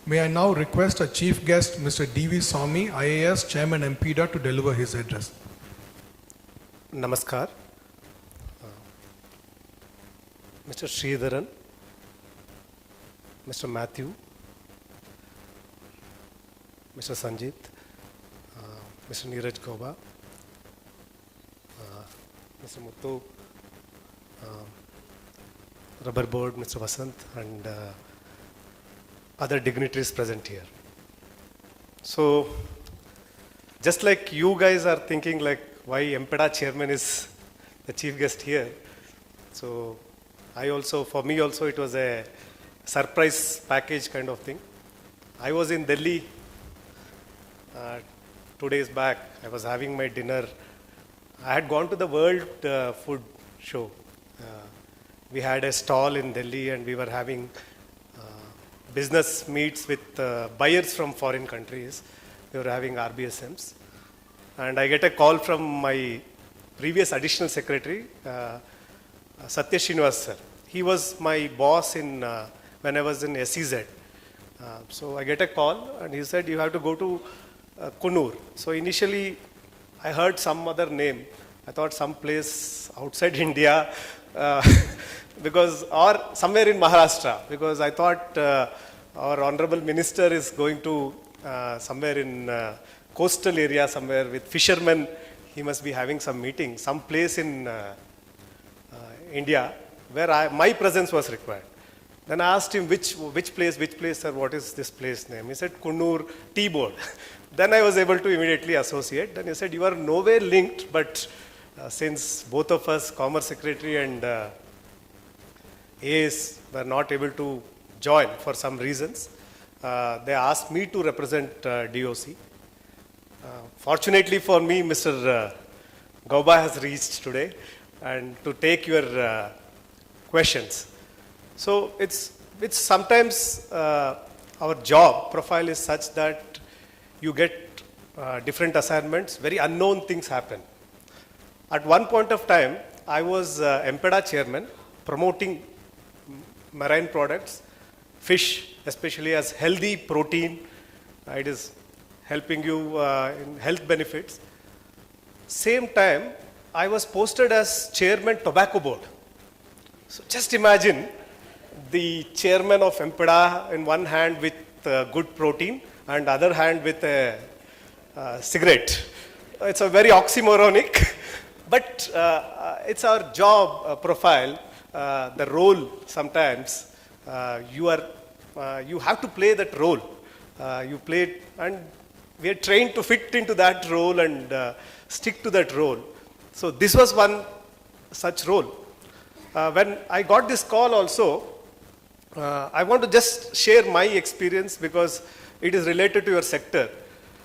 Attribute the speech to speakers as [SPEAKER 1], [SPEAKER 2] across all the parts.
[SPEAKER 1] May I now request our chief guest, Mr. V Swamy IAS, Chairman MPEDA, to deliver his address.
[SPEAKER 2] Namaskar. Mr. Sridharan, Mr. Matthew, Mr. Sanjit, Mr. Neeraj Goba, Mr. Muthu, Rubber Board, Mr. Vasant, and other dignitaries present here. So, just like you guys are thinking like why MPEDA chairman is the chief guest here, so for me also it was a surprise package kind of thing. I was in Delhi 2 days back. I was having my dinner. I had gone to the World Food Show. We had a stall in Delhi and we were having business meets with buyers from foreign countries. We were having RBSMs. And I get a call from my previous additional secretary, Satya Srinivas sir. He was my boss when I was in SEZ. So I get a call and he said, you have to go to Coonoor. So initially I heard some other name. I thought some place outside India or somewhere in Maharashtra, because I thought our honorable minister is going to somewhere in coastal area somewhere with fishermen. He must be having some meeting, some place in India where my presence was required. Then I asked him which place sir, what is this place name? He said Coonoor Tea Board. Then I was able to immediately associate. Then he said, you are nowhere linked, but since both of us, Commerce Secretary and AS, were not able to join for some reasons, they asked me to represent DOC. Fortunately for me, Mr. Gauba has reached today and to take your questions. So it's sometimes our job profile is such that you get different assignments, very unknown things happen. At one point of time, I was MPEDA chairman, promoting marine products, fish, especially as healthy protein. It is helping you in health benefits. Same time, I was posted as chairman tobacco board. So just imagine the chairman of MPEDA in one hand with good protein and other hand with a cigarette. It's a very oxymoronic, but it's our job profile, the role sometimes. You have to play that role. You play it, and we are trained to fit into that role and stick to that role. So this was one such role. When I got this call also, I want to just share my experience because it is related to your sector.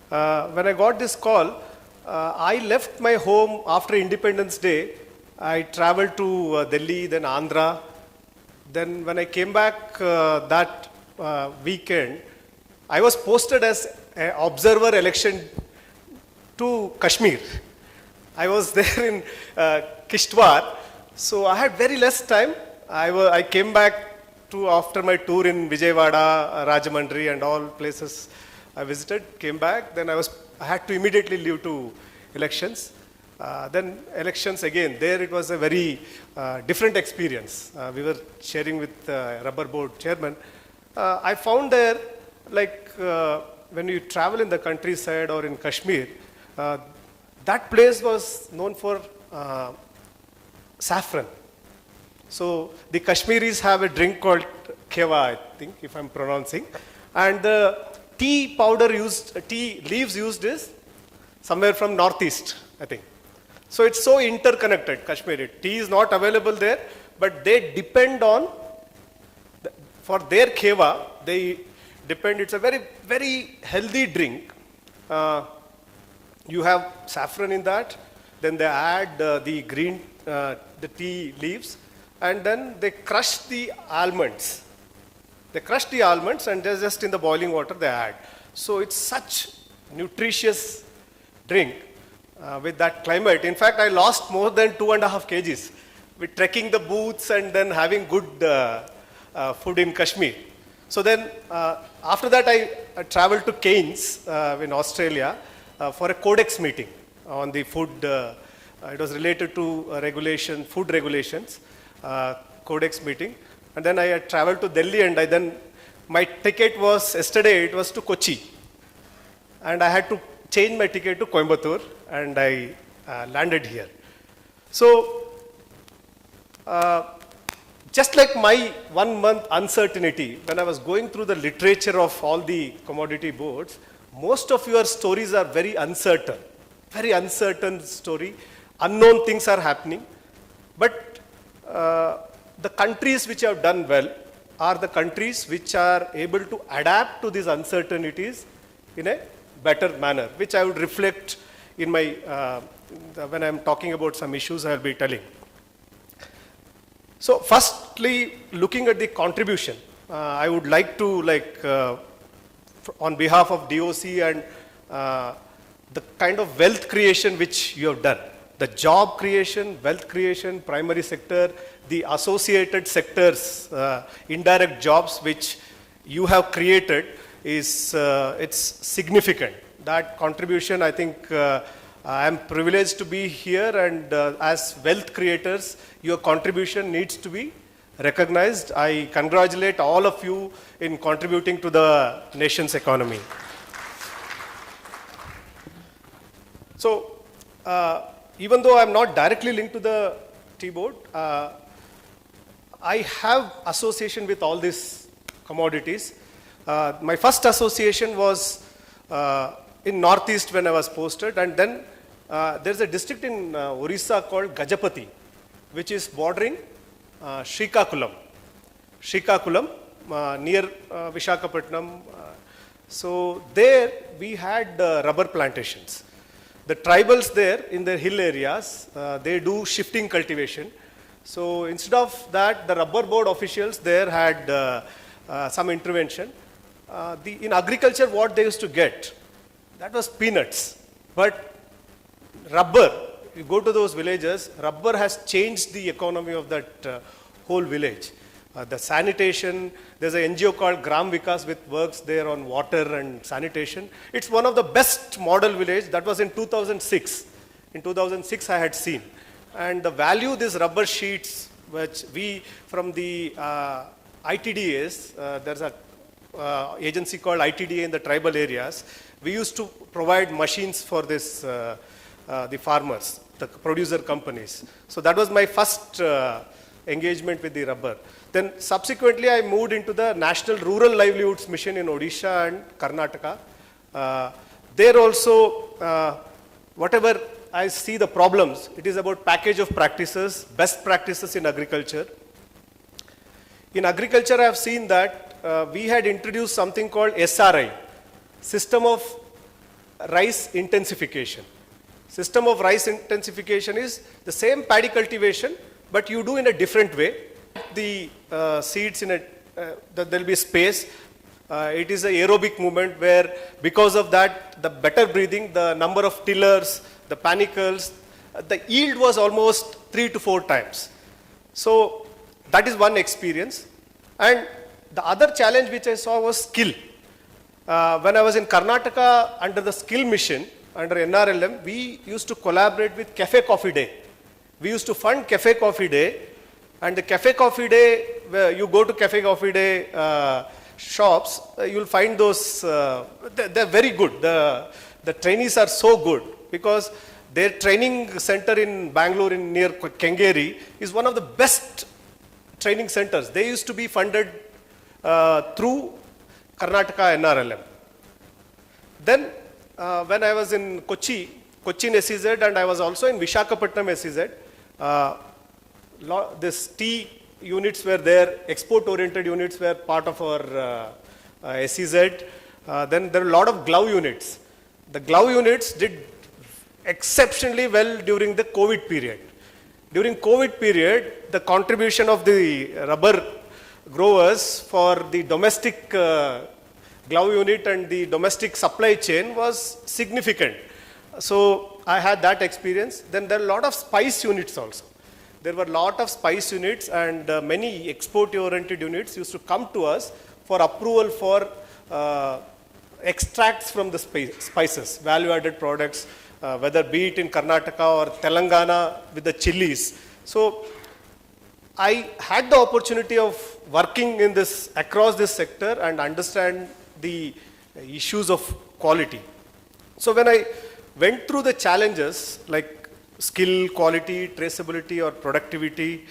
[SPEAKER 2] When I got this call, I left my home after Independence Day. I traveled to Delhi, then Andhra. Then when I came back that weekend, I was posted as an observer election to Kashmir. I was there in Kishtwar, so I had very less time. I came back after my tour in Vijayawada, Rajahmundry and all places I visited, came back, then I had to immediately leave to elections. Then elections again, there it was a very different experience. We were sharing with Rubber Board chairman. I found there, like when you travel in the countryside or in Kashmir, that place was known for saffron. So the Kashmiris have a drink called Khewa, I think, if I'm pronouncing. And the tea leaves used is somewhere from northeast, I think. So it's so interconnected, Kashmiri. Tea is not available there, but they depend on, for their Khewa, they depend, it's a very, very healthy drink. You have saffron in that, then they add the tea leaves, and then they crush the almonds. They crush the almonds and just in the boiling water they add. So it's such nutritious drink with that climate. In fact, I lost more than 2.5 kgs with trekking the booths and then having good food in Kashmir. So then after that, I traveled to Cairns in Australia for a Codex meeting on the food. It was related to food regulations, Codex meeting. And then I had traveled to Delhi, and my ticket was, yesterday it was to Kochi. And I had to change my ticket to Coimbatore, and I landed here. So, just like my 1 month uncertainty, when I was going through the literature of all the commodity boards, most of your stories are very uncertain story. Unknown things are happening. But the countries which have done well are the countries which are able to adapt to these uncertainties in a better manner, which I would reflect in my, when I'm talking about some issues I'll be telling. So firstly, looking at the contribution, I would like to on behalf of DOC and the kind of wealth creation which you have done, the job creation, wealth creation, primary sector, the associated sectors, indirect jobs which you have created is, it's significant. That contribution, I think, I am privileged to be here, and as wealth creators, your contribution needs to be recognized. I congratulate all of you in contributing to the nation's economy. So, even though I'm not directly linked to the T-board, I have association with all these commodities. My first association was in Northeast when I was posted, and then there's a district in Orissa called Gajapati, which is bordering Srikakulam, near Vishakhapatnam. So there we had rubber plantations. The tribals there in the hill areas, they do shifting cultivation. So instead of that, the rubber board officials there had some intervention. In agriculture, what they used to get, that was peanuts. But rubber, you go to those villages, rubber has changed the economy of that whole village. The sanitation, there's an NGO called Gram Vikas which works there on water and sanitation. It's one of the best model village. That was in 2006. In 2006 I had seen. And the value these rubber sheets, which we from the ITDAs, there's a agency called ITDA in the tribal areas, we used to provide machines for this, the farmers, the producer companies. So that was my first engagement with the rubber. Then subsequently I moved into the National Rural Livelihoods Mission in Odisha and Karnataka. There also, whatever I see the problems, it is about package of practices, best practices in agriculture. In agriculture I have seen that we had introduced something called SRI, System of Rice Intensification. System of rice intensification is the same paddy cultivation, but you do in a different way. The seeds in a, there will be space. It is an aerobic movement where because of that, the better breathing, the number of tillers, the panicles, the yield was almost 3 to 4 times. So that is one experience. And the other challenge which I saw was skill. When I was in Karnataka under the skill mission, under NRLM, we used to collaborate with Cafe Coffee Day. We used to fund Cafe Coffee Day, and the Cafe Coffee Day, where you go to Cafe Coffee Day shops, you'll find those, they're very good. The trainees are so good because their training center in Bangalore near Kengeri is one of the best training centers. They used to be funded through Karnataka NRLM. Then when I was in Cochin SEZ, and I was also in Vishakhapatnam SEZ, this tea units were there, export-oriented units were part of our SEZ. Then there were a lot of glove units. The glove units did exceptionally well during the COVID period. During COVID period, the contribution of the rubber growers for the domestic glove unit and the domestic supply chain was significant. So I had that experience. Then there are a lot of spice units also. There were a lot of spice units, and many export-oriented units used to come to us for approval for extracts from the spices, value-added products, whether be it in Karnataka or Telangana with the chilies. So I had the opportunity of working in this, across this sector and understand the issues of quality. So when I went through the challenges like skill, quality, traceability or productivity,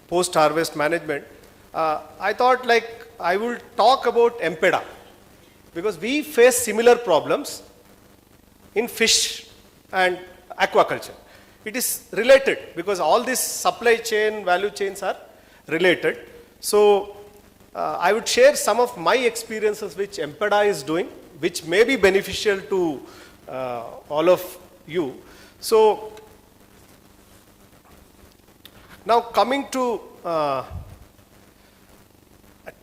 [SPEAKER 2] post-harvest management, I thought like I will talk about MPEDA because we face similar problems in fish and aquaculture. It is related because all these supply chain, value chains are related. So I would share some of my experiences which MPEDA is doing, which may be beneficial to all of you. So now coming to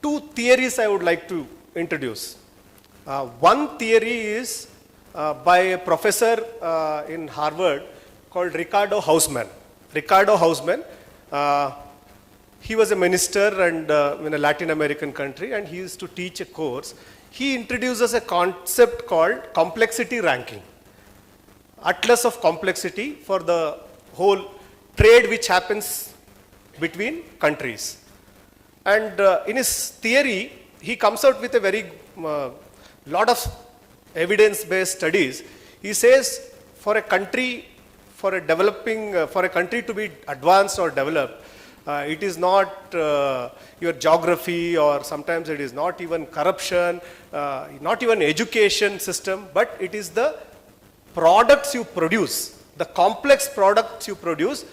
[SPEAKER 2] two theories I would like to introduce. One theory is by a professor in Harvard called Ricardo Hausmann. Ricardo Hausmann, he was a minister and in a Latin American country, and he used to teach a course. He introduces a concept called complexity ranking, atlas of complexity for the whole trade which happens between countries. And in his theory, he comes out with a very lot of evidence-based studies. He says for a country, for a country to be advanced or developed, it is not your geography, or sometimes it is not even corruption, not even education system, but it is the products you produce, the complex products you produce,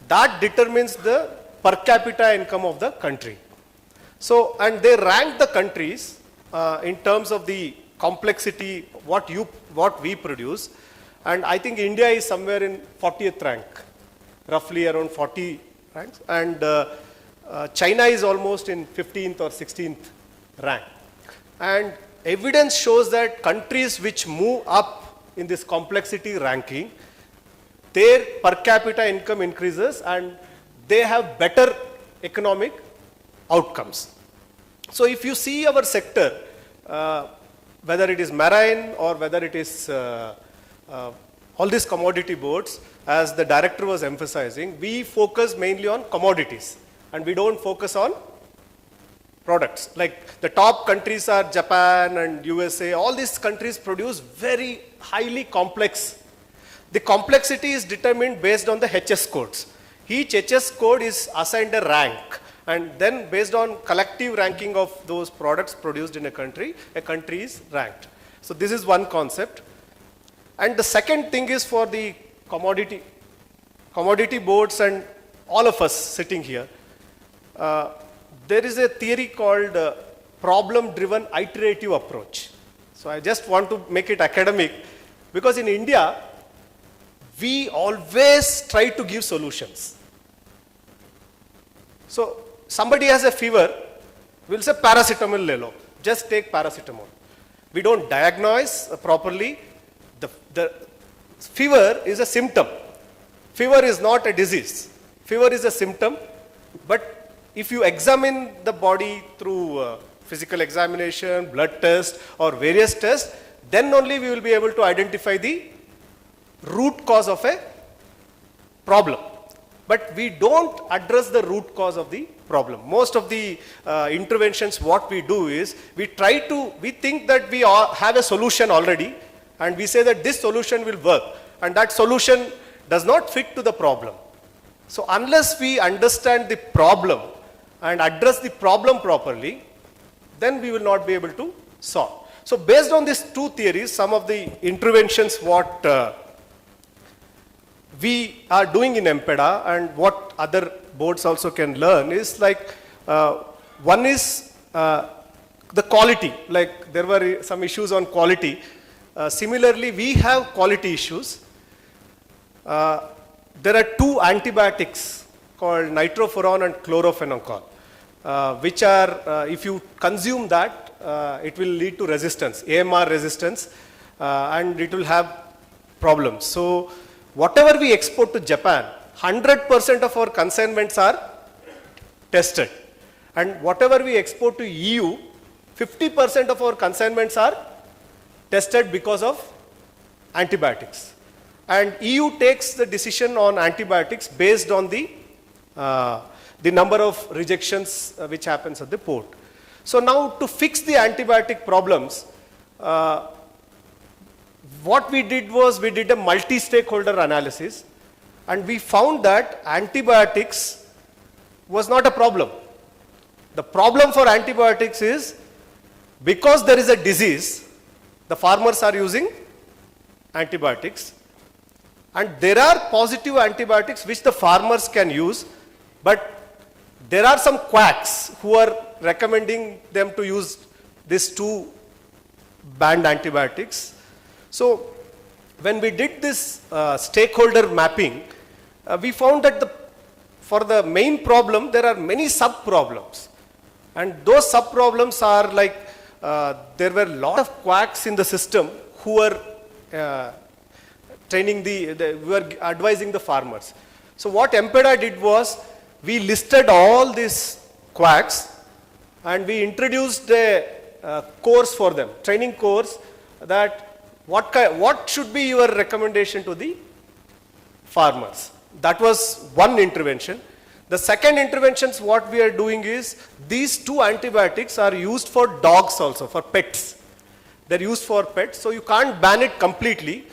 [SPEAKER 2] that determines the per capita income of the country. So, and they rank the countries in terms of the complexity, what we produce, and I think India is somewhere in 40th rank, roughly around 40 ranks, and China is almost in 15th or 16th rank. And evidence shows that countries which move up in this complexity ranking, their per capita income increases and they have better economic outcomes. So if you see our sector, whether it is marine or whether it is all these commodity boards, as the director was emphasizing, we focus mainly on commodities and we don't focus on products. Like the top countries are Japan and USA, all these countries produce very highly complex. The complexity is determined based on the HS codes. Each HS code is assigned a rank, and then based on collective ranking of those products produced in a country is ranked. So this is one concept. And the second thing is for the commodity boards and all of us sitting here, there is a theory called problem-driven iterative approach. So I just want to make it academic because in India, we always try to give solutions. So somebody has a fever, we'll say paracetamol le lo, just take paracetamol. We don't diagnose properly. The fever is a symptom. Fever is not a disease. Fever is a symptom, but if you examine the body through physical examination, blood test or various tests, then only we will be able to identify the root cause of a problem. But we don't address the root cause of the problem. Most of the interventions, what we do is, we think that we have a solution already, and we say that this solution will work, and that solution does not fit to the problem. So unless we understand the problem and address the problem properly, then we will not be able to solve. So based on these two theories, some of the interventions what we are doing in MPEDA and what other boards also can learn is like, one is the quality, like there were some issues on quality. Similarly, we have quality issues. There are two antibiotics called nitrofuran and chlorophenocol, which are, if you consume that, it will lead to resistance, AMR resistance, and it will have problems. So whatever we export to Japan, 100% of our consignments are tested. And whatever we export to EU, 50% of our consignments are tested because of antibiotics. And EU takes the decision on antibiotics based on the number of rejections which happens at the port. So now to fix the antibiotic problems, what we did was we did a multi-stakeholder analysis, and we found that antibiotics was not a problem. The problem for antibiotics is because there is a disease, the farmers are using antibiotics, and there are positive antibiotics which the farmers can use, but there are some quacks who are recommending them to use these two banned antibiotics. So when we did this stakeholder mapping, we found that for the main problem there are many sub-problems, and those sub-problems are like there were a lot of quacks in the system who were who were advising the farmers. So what MPEDA did was we listed all these quacks and we introduced a course for them, training course, that what should be your recommendation to the farmers. That was one intervention. The second interventions what we are doing is these two antibiotics are used for dogs also, for pets. They're used for pets, so you can't ban it completely.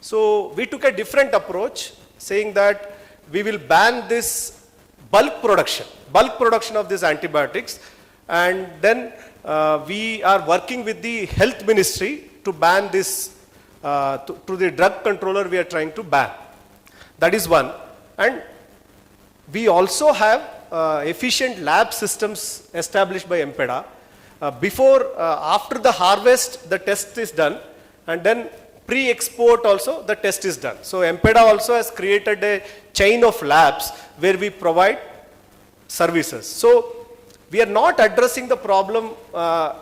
[SPEAKER 2] So we took a different approach, saying that we will ban this bulk production of these antibiotics, and then we are working with the health ministry to ban this, to the drug controller we are trying to ban. That is one. And we also have efficient lab systems established by MPEDA. After the harvest, the test is done, and then pre-export also the test is done. So MPEDA also has created a chain of labs where we provide services. So we are not addressing the problem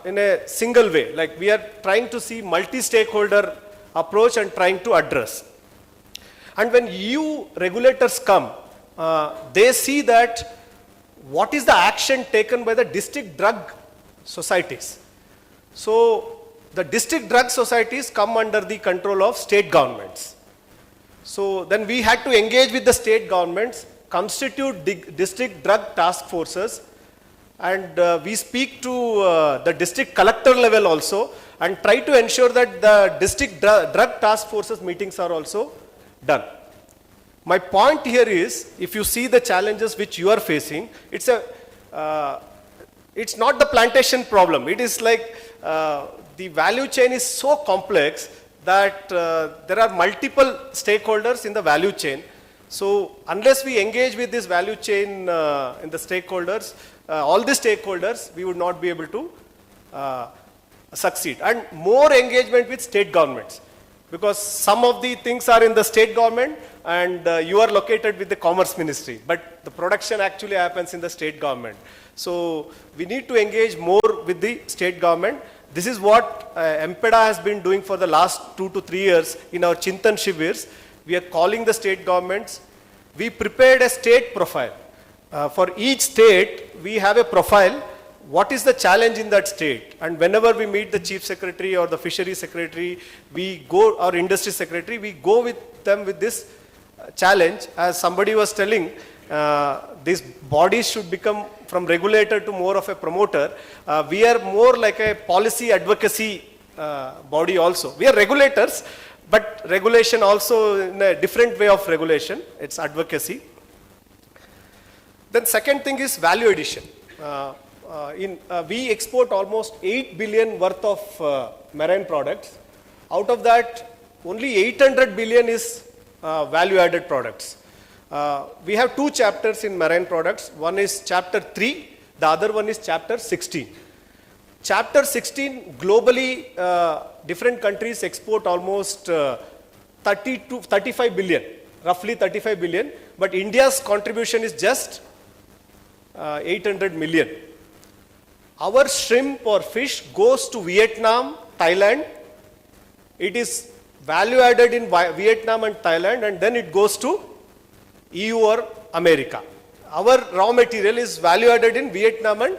[SPEAKER 2] in a single way. Like we are trying to see multi-stakeholder approach and trying to address. And when EU regulators come, they see that what is the action taken by the district drug societies. So the district drug societies come under the control of state governments. So then we had to engage with the state governments, constitute district drug task forces, and we speak to the district collector level also, and try to ensure that the district drug task forces meetings are also done. My point here is, if you see the challenges which you are facing, it's not the plantation problem. It is like the value chain is so complex that there are multiple stakeholders in the value chain. So unless we engage with this value chain in the stakeholders, all the stakeholders, we would not be able to succeed. And more engagement with state governments, because some of the things are in the state government and you are located with the Commerce Ministry, but the production actually happens in the state government. So we need to engage more with the state government. This is what MPEDA has been doing for the last 2 to 3 years in our Chintan Shivers. We are calling the state governments. We prepared a state profile. For each state, we have a profile. What is the challenge in that state? And whenever we meet the chief secretary or the fishery secretary, or industry secretary, we go with them with this challenge. As somebody was telling, these bodies should become from regulator to more of a promoter. We are more like a policy advocacy body also. We are regulators, but regulation also in a different way of regulation. It's advocacy. Then second thing is value addition. We export almost 8 billion worth of marine products. Out of that, only 800 billion is value-added products. We have 2 chapters in marine products. One is chapter 3, the other one is chapter 16. Chapter 16, globally, different countries export almost 30 to 35 billion, roughly 35 billion, but India's contribution is just 800 million. Our shrimp or fish goes to Vietnam, Thailand. It is value added in Vietnam and Thailand, and then it goes to EU or America. Our raw material is value added in Vietnam and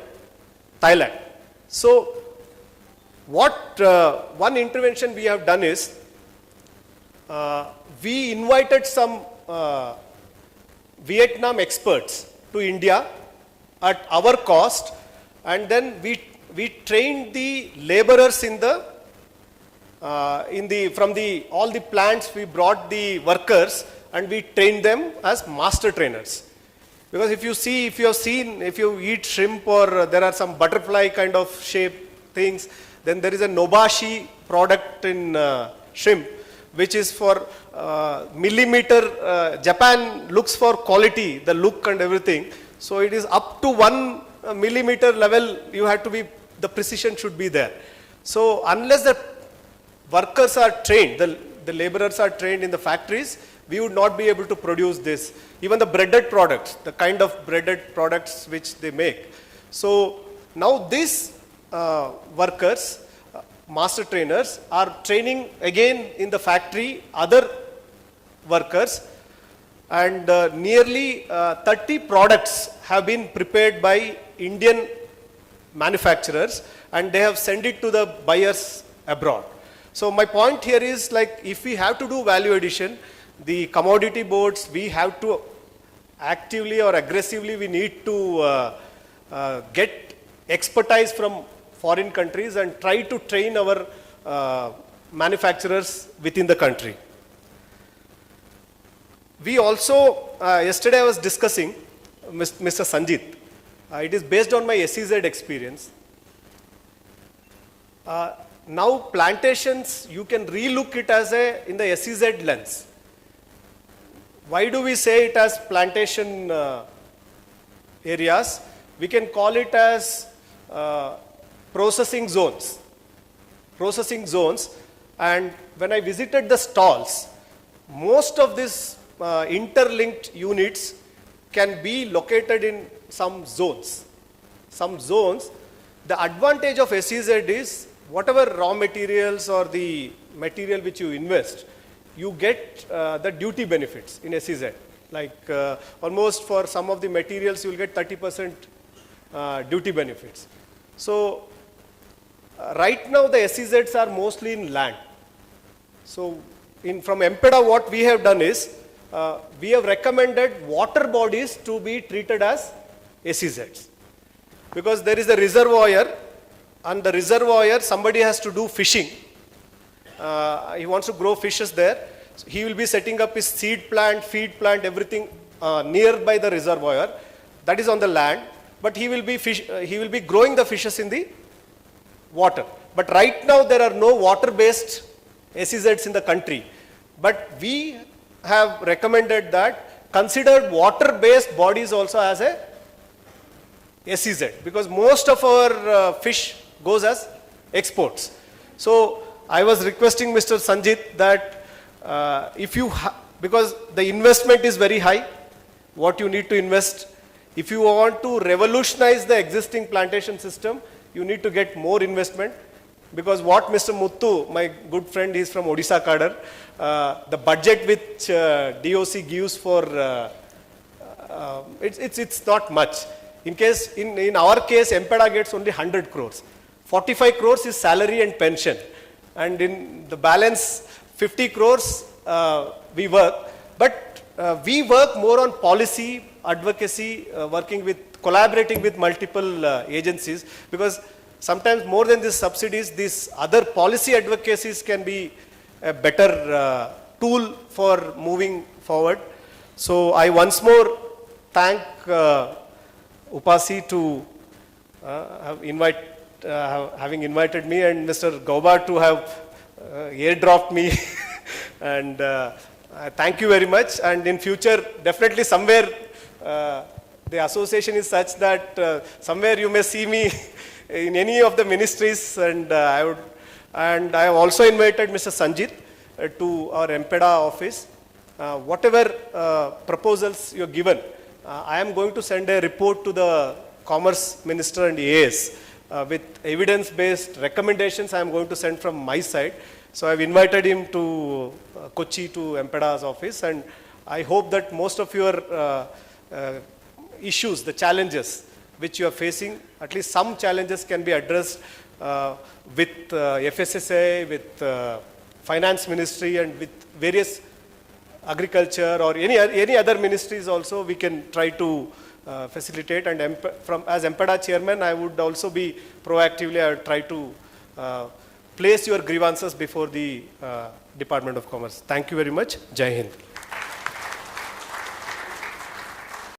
[SPEAKER 2] Thailand. So one intervention we have done is, we invited some Vietnam experts to India at our cost, and then we trained the laborers in the from all the plants. We brought the workers and we trained them as master trainers. Because if you eat shrimp, or there are some butterfly kind of shape things, then there is a Nobashi product in shrimp, which is for millimeter. Japan looks for quality, the look and everything. So it is up to 1 millimeter level, you have to be, the precision should be there. So unless the workers are trained, the laborers are trained in the factories, we would not be able to produce this. Even the breaded products, the kind of breaded products which they make. So now these workers, master trainers, are training again in the factory other workers, and nearly 30 products have been prepared by Indian manufacturers, and they have sent it to the buyers abroad. So my point here is, like, if we have to do value addition, the commodity boards, we have to actively or aggressively, we need to get expertise from foreign countries and try to train our manufacturers within the country. We also, yesterday I was discussing Mr. Sanjit. It is based on my SEZ experience. Now plantations, you can relook it as in the SEZ lens. Why do we say it as plantation areas? We can call it as processing zones. Processing zones. And when I visited the stalls, most of these interlinked units can be located in some zones. Some zones. The advantage of SEZ is, whatever raw materials or the material which you invest, you get the duty benefits in SEZ. Like almost for some of the materials, you will get 30% duty benefits. So right now the SEZs are mostly in land. So from MPEDA, what we have done is, we have recommended water bodies to be treated as SEZs. Because there is a reservoir, and the reservoir, somebody has to do fishing. He wants to grow fishes there. So he will be setting up his seed plant, feed plant, everything nearby the reservoir. That is on the land. But he will be growing the fishes in the water. But right now there are no water-based SEZs in the country. But we have recommended that consider water-based bodies also as a SEZ, because most of our fish goes as exports. So I was requesting Mr. Sanjit that because the investment is very high, what you need to invest, if you want to revolutionize the existing plantation system, you need to get more investment. Because what Mr. Muthu, my good friend, is from Odisha Cadre, the budget which DOC gives for, it's not much. In our case, MPEDA gets only 100 crores. 45 crores is salary and pension. And in the balance, 50 crores we work. But we work more on policy, advocacy, collaborating with multiple agencies. Because sometimes more than these subsidies, these other policy advocacies can be a better tool for moving forward. So I once more thank UPASI to having invited me, and Mr. Gauba to have airdropped me. And thank you very much. And in future, definitely somewhere the association is such that somewhere you may see me in any of the ministries, and I have also invited Mr. Sanjit to our MPEDA office. Whatever proposals you are given, I am going to send a report to the Commerce Minister and AS with evidence-based recommendations I am going to send from my side. So I have invited him to Kochi to MPEDA's office, and I hope that most of your issues, the challenges which you are facing, at least some challenges can be addressed with FSSA, with Finance Ministry, and with various agriculture or any other ministries also, we can try to facilitate. And as MPEDA chairman, I would also be proactively, I would try to place your grievances before the Department of Commerce. Thank you very much. Jai Hind.